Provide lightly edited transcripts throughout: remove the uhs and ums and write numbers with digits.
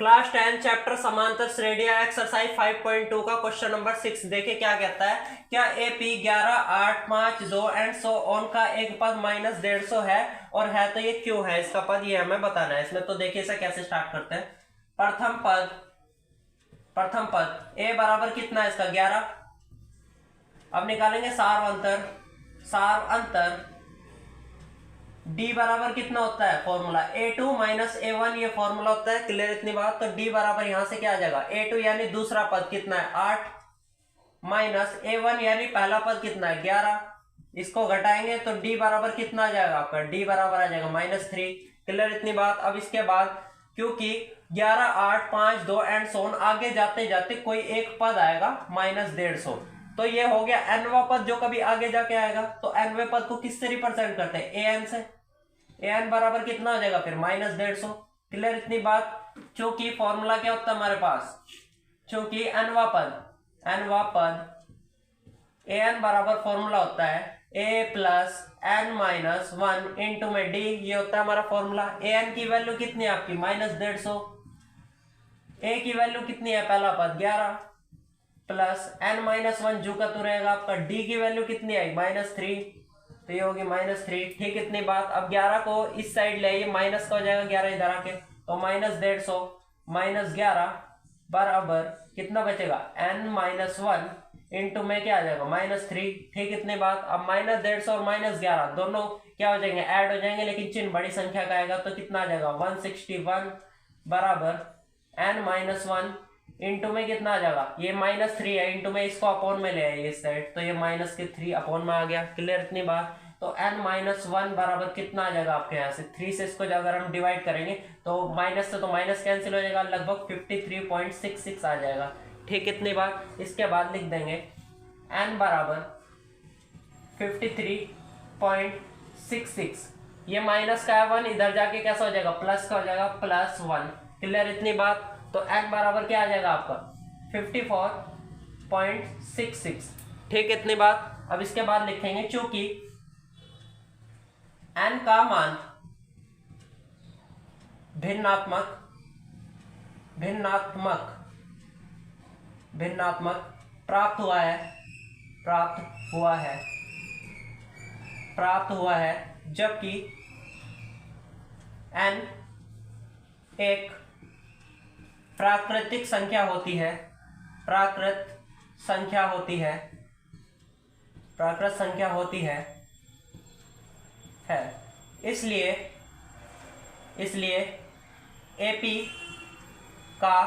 Class 10 chapter समांतर श्रेणियां exercise 5.2 का क्वेश्चन नंबर 6 देखे क्या कहता है। क्या एपी 11, 8, 5, 2 एंड सो ऑन का एक पद -150 है और है तो ये क्यों है इसका पद, ये हमें बताना है। इसमें तो देखिए इसे कैसे स्टार्ट करते हैं। प्रथम पद ए बराबर कितना है इसका 11। अब निकालेंगे सार अंतर d बराबर कितना होता है फॉर्मूला a2 माइनस a1, ये फॉर्मूला होता है। क्लियर इतनी बात। तो d बराबर यहां से क्या आ जाएगा a2 यानी दूसरा पद कितना है 8 माइनस a1 यानी पहला पद कितना है 11। इसको घटाएंगे तो d बराबर कितना आ जाएगा आपका, d बराबर आ जाएगा -3। क्लियर इतनी बात। अब इसके बाद क्योंकि 11, 8, 5, 2 एंड सोन आगे जाते जाते कोई एक पद आएगा -150, तो ये हो गया nवा पद जो कभी आगे जाके आएगा। तो nवे पद को किससे रिप्रेजेंट करते हैं, an से। an बराबर कितना हो जाएगा फिर -150। क्लियर इतनी बात। क्योंकि फॉर्मूला क्या होता है हमारे पास, क्योंकि nवा पद an बराबर फॉर्मूला होता है a plus n minus 1 into में d, ये होता है हमारा फॉर्मूला। an की वैल्यू कितनी है आपकी -150, a की वैल्यू कितनी है पहला पद 11 प्लस n माइनस 1 जो का तो रहेगा आपका, d की वैल्यू कितनी आई -3, तो ये होगी -3। ठीक इतनी बात। अब 11 को इस साइड ले आइए, माइनस का हो जाएगा 11 इधर आके, तो -150 माइनस 11 बराबर कितना बचेगा n माइनस 1 इंटू में क्या आ जाएगा -3। ठीक इतनी बात। अब -150 और -11 दोनों क्या हो जाएंगे, ऐड हो जाएंगे, लेकिन चिन्ह बड़ी संख्या का आएगा तो कितना आ जाएगा 161 बराबर n माइनस 1 इंटू में कितना आ जाएगा, ये -3 है, इंटू में इसको अपॉन में ले आइए इस साइड, तो ये -3 अपॉन में आ गया। क्लियर इतनी बात। तो n माइनस 1 बराबर कितना आ जाएगा आपके यहाँ से 3 से इसको अगर हम डिवाइड करेंगे तो माइनस से तो माइनस कैंसिल हो जाएगा, लगभग 53.66 आ जाएगा। ठीक इतनी बात। इसके बाद लिख देंगे n बराबर 53.66, ये माइनस का है 1, इधर जाके कैसा हो जाएगा प्लस का हो जाएगा +1। क्लियर इतनी बात। तो n बराबर क्या आ जाएगा आपका 54.66। ठीक इतनी बात। अब इसके बाद लिखेंगे चूंकि n का मान भिन्नात्मक प्राप्त हुआ है जबकि n एक प्राकृत संख्या होती है इसलिए AP का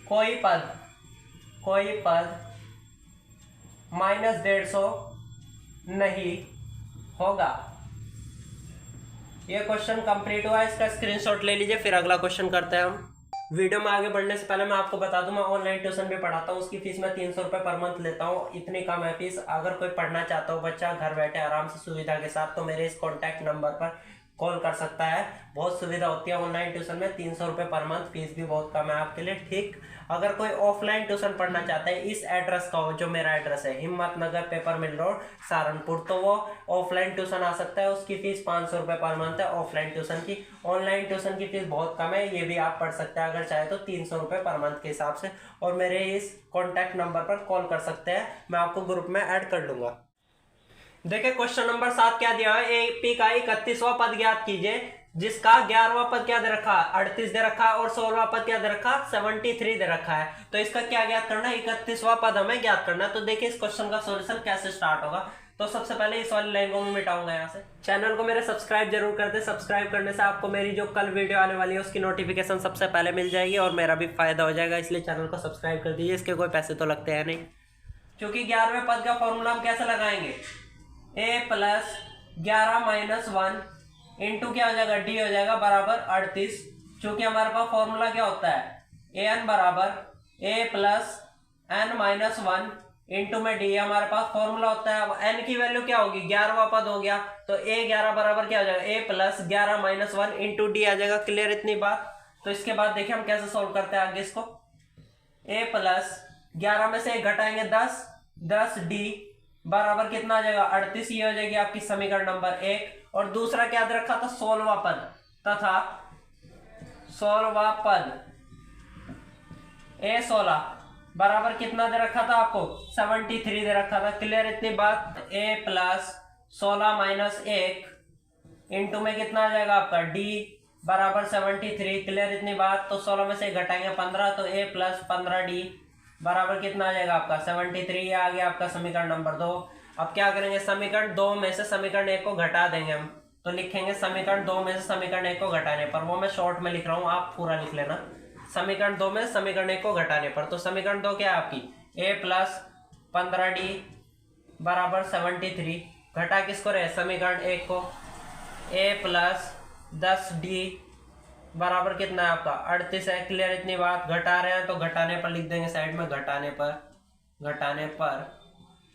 कोई पद -150 नहीं होगा। ये क्वेश्चन कंप्लीट हुआ, इसका स्क्रीनशॉट ले लीजिए। फिर अगला क्वेश्चन करते हैं हम। वीडियो में आगे बढ़ने से पहले मैं आपको बता दूं, मैं ऑनलाइन ट्यूशन भी पढ़ाता हूं, उसकी फीस मैं 300 रुपये पर मंथ लेता हूं। इतनी कम है फीस। अगर कोई पढ़ना चाहता हो बच्चा घर बैठे आराम से सुविधा के साथ, तो मेरे इस कॉन्टैक्ट नंबर पर कॉल कर सकता है। बहुत सुविधा होती है ऑनलाइन ट्यूशन में। 300 रुपये पर मंथ, फीस भी बहुत कम है आपके लिए। ठीक। अगर कोई ऑफलाइन ट्यूशन पढ़ना चाहता है, इस एड्रेस का हो जो मेरा एड्रेस है, हिम्मत नगर पेपर मिल रोड सहारनपुर, तो वो ऑफलाइन ट्यूशन आ सकता है। उसकी फीस 500 रुपये पर मंथ है ऑफलाइन ट्यूशन की। ऑनलाइन ट्यूशन की फीस बहुत कम है, ये भी आप पढ़ सकते हैं अगर चाहे तो 300 रुपये पर मंथ के हिसाब से। और मेरे इस कॉन्टैक्ट नंबर पर कॉल कर सकते हैं, मैं आपको ग्रुप में ऐड कर लूंगा। देखिए क्वेश्चन नंबर 7 क्या दिया है, एपी का 31वां पद ज्ञात कीजिए जिसका 11वां पद क्या दे रखा है 38 दे रखा है और 16वां पद क्या दे रखा 73 दे रखा है। तो इसका क्या ज्ञात करना है, 31वां पद हमें ज्ञात करना है। तो देखिए इस क्वेश्चन का सॉल्यूशन कैसे स्टार्ट होगा। तो सबसे पहले इस वाली लाइन को मैं मिटाऊंगा यहाँ से। चैनल को मेरे सब्सक्राइब जरूर कर दे। सब्सक्राइब करने से आपको मेरी जो कल वीडियो आने वाली है उसकी नोटिफिकेशन सबसे पहले मिल जाएगी और मेरा भी फायदा हो जाएगा, इसलिए चैनल को सब्सक्राइब कर दीजिए। इसके कोई पैसे तो लगते हैं नहीं। क्योंकि 11वें पद का फॉर्मूला हम कैसे लगाएंगे, a प्लस 11 माइनस 1 इंटू क्या हो जाएगा d हो जाएगा बराबर 38। चूंकि हमारे पास फॉर्मूला क्या होता है an बराबर a plus n minus 1 into में d, हमारे पास फॉर्मूला होता है। अब n की वैल्यू क्या होगी 11वां पद हो गया, तो a 11 बराबर क्या हो जाएगा a plus 11 minus 1 into D आ जाएगा। क्लियर इतनी बात। तो इसके बाद देखिए हम कैसे सोल्व करते हैं आगे इसको। a प्लस 11 में से 1 घटाएंगे 10 d बराबर कितना आ जाएगा 38, ये हो जाएगी आपकी समीकरण नंबर 1। और दूसरा क्या रखा था 16वां पद, तथा 16वां पद ए 16 बराबर कितना दे रखा था आपको 73 दे रखा था। क्लियर इतनी बात। ए प्लस 16 माइनस 1 इंटू में कितना आ जाएगा आपका डी बराबर 73। क्लियर इतनी बात। तो 16 में से घटाएंगे 15 तो ए प्लस 15d बराबर कितना आ जाएगा आपका 73। ये आ गया आपका समीकरण नंबर 2। अब क्या करेंगे, समीकरण 2 में से समीकरण 1 को घटा देंगे हम। तो लिखेंगे समीकरण 2 में से समीकरण 1 को घटाने पर, वो मैं शॉर्ट में लिख रहा हूँ, आप पूरा लिख लेना। समीकरण 2 में समीकरण 1 को घटाने पर, तो समीकरण 2 क्या है आपकी a प्लस 15d बराबर 73। घटा किसको रहे, समीकरण 1 को। a प्लस 10d बराबर कितना है आपका 38 है। क्लियर इतनी बात। घटा रहे हैं तो घटाने पर लिख देंगे साइड में,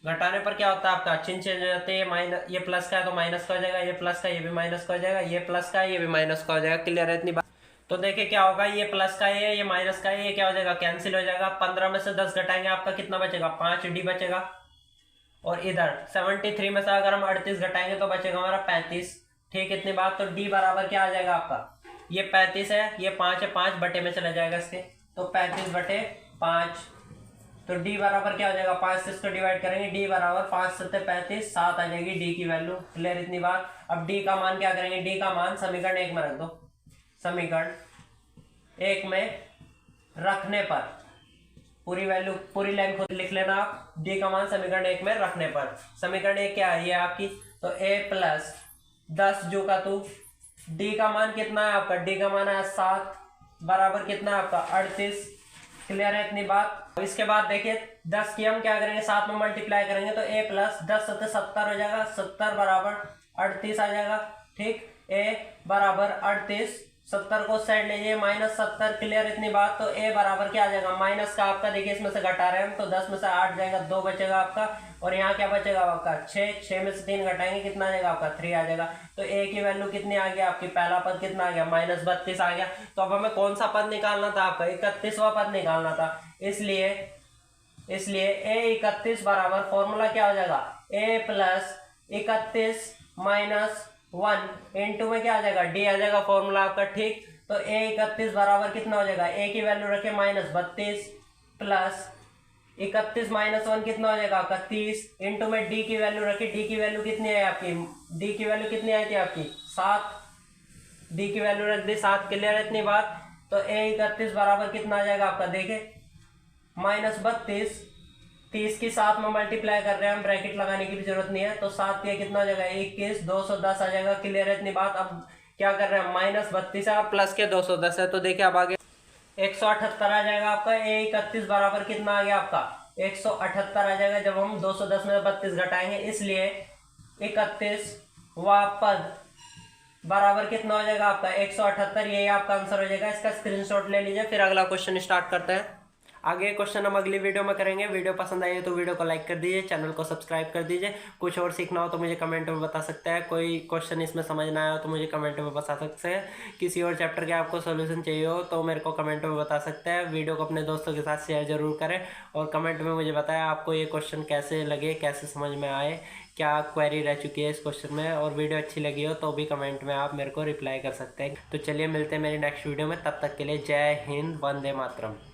घटाने पर क्या होता है आपका चिन्ह चेंज हो जाते हैं। माइनस, ये प्लस का है तो माइनस का हो जाएगा, ये प्लस का ये भी माइनस का हो जाएगा, ये प्लस का है ये भी माइनस का हो जाएगा। क्लियर है इतनी बात। तो देखिए क्या होगा, ये प्लस का है ये माइनस का है, ये क्या हो जाएगा कैंसिल हो जाएगा। 15 में से 10 घटाएंगे आपका कितना बचेगा 5d बचेगा। और इधर 73 में से अगर हम 38 घटाएंगे तो बचेगा हमारा 35। ठीक इतनी बात। तो d बराबर क्या आ जाएगा आपका, ये 35 है, ये 5 है, 5 बटे में चला जाएगा इसके, तो 35 बटे 5। तो d बराबर क्या हो जाएगा, 5 से इसको डिवाइड करेंगे, d बराबर 5 सत्ते 35, 7 आ जाएगी d की वैल्यू। क्लियर इतनी बात। अब d का मान क्या करेंगे, d का मान समीकरण 1 में रख दो। समीकरण 1 में रखने पर पूरी वैल्यू पूरी लाइन खुद लिख लेना आप। d का मान समीकरण 1 में रखने पर, समीकरण 1 क्या है ये आपकी, तो a प्लस 10 जो का तू, d का मान कितना है आपका, d का मान है 7 बराबर कितना है आपका 38। क्लियर है इतनी बात। इसके बाद देखिए 10 की हम क्या करेंगे 7 में मल्टीप्लाई करेंगे तो a प्लस 10 सत्ते 70 हो जाएगा, 70 बराबर 38 आ जाएगा। ठीक, a बराबर 38, 70 को साइड लीजिए -70। क्लियर इतनी बात। तो a बराबर क्या आ जाएगा, माइनस का आपका देखिए इसमें से घटा रहे हैं हम, तो 10 में से 8 जाएगा, 2 बचेगा आपका। और यहाँ क्या बचेगा आपका 6 में से 3 घटाएंगे कितना आ जाएगा आपका 3 आ जाएगा। तो a की वैल्यू कितनी आ गई आपकी, पहला पद कितना आ गया -32 आ गया। तो अब हमें कौन सा पद निकालना था आपका, 31वां पद निकालना था। इसलिए a 31 बराबर फॉर्मूला क्या हो जाएगा, a प्लस 31 माइनस 1 इंटू में क्या आ जाएगा d आ जाएगा फॉर्मूला आपका। ठीक, तो a 31 बराबर कितना हो जाएगा, a की वैल्यू रखे -32 प्लस 31 माइनस 1 कितना हो जाएगा आपका 30 इंटू में d की वैल्यू रखी। d की वैल्यू कितनी है आपकी, d की वैल्यू कितनी आई थी आपकी 7, d की वैल्यू रख दी 7। क्लियर है इतनी बात। तो a 31 बराबर कितना आ जाएगा आपका, देखे -32, 30 की 7 में मल्टीप्लाई कर रहे हैं हम, ब्रैकेट लगाने की भी जरूरत नहीं है। तो 7 ये कितना हो जाएगा 21, 210 आ जाएगा। क्लियर है इतनी बात। अब क्या कर रहे हैं, -32 है प्लस के 210 है, तो देखिए अब आगे 178 आ जाएगा आपका। a 31 बराबर कितना आ गया आपका 178 आ जाएगा जब हम 210 में 32 घटाएंगे। इसलिए 31वां पद बराबर कितना हो जाएगा आपका 178। यही आपका आंसर हो जाएगा। इसका स्क्रीनशॉट ले लीजिए। फिर अगला क्वेश्चन स्टार्ट करते हैं। आगे क्वेश्चन हम अगली वीडियो में करेंगे। वीडियो पसंद आई है तो वीडियो को लाइक कर दीजिए, चैनल को सब्सक्राइब कर दीजिए। कुछ और सीखना हो तो मुझे कमेंट में बता सकते हैं। कोई क्वेश्चन इसमें समझ ना आया हो तो मुझे कमेंट में बता सकते हैं। किसी और चैप्टर के आपको सोल्यूशन चाहिए हो तो मेरे को कमेंट में बता सकते हैं। वीडियो को अपने दोस्तों के साथ शेयर जरूर करें और कमेंट में मुझे बताएं आपको ये क्वेश्चन कैसे लगे, कैसे समझ में आए, क्या क्वेरी रह चुकी है इस क्वेश्चन में। और वीडियो अच्छी लगी हो तो भी कमेंट में आप मेरे को रिप्लाई कर सकते हैं। तो चलिए मिलते हैं मेरी नेक्स्ट वीडियो में। तब तक के लिए जय हिंद, वंदे मातरम।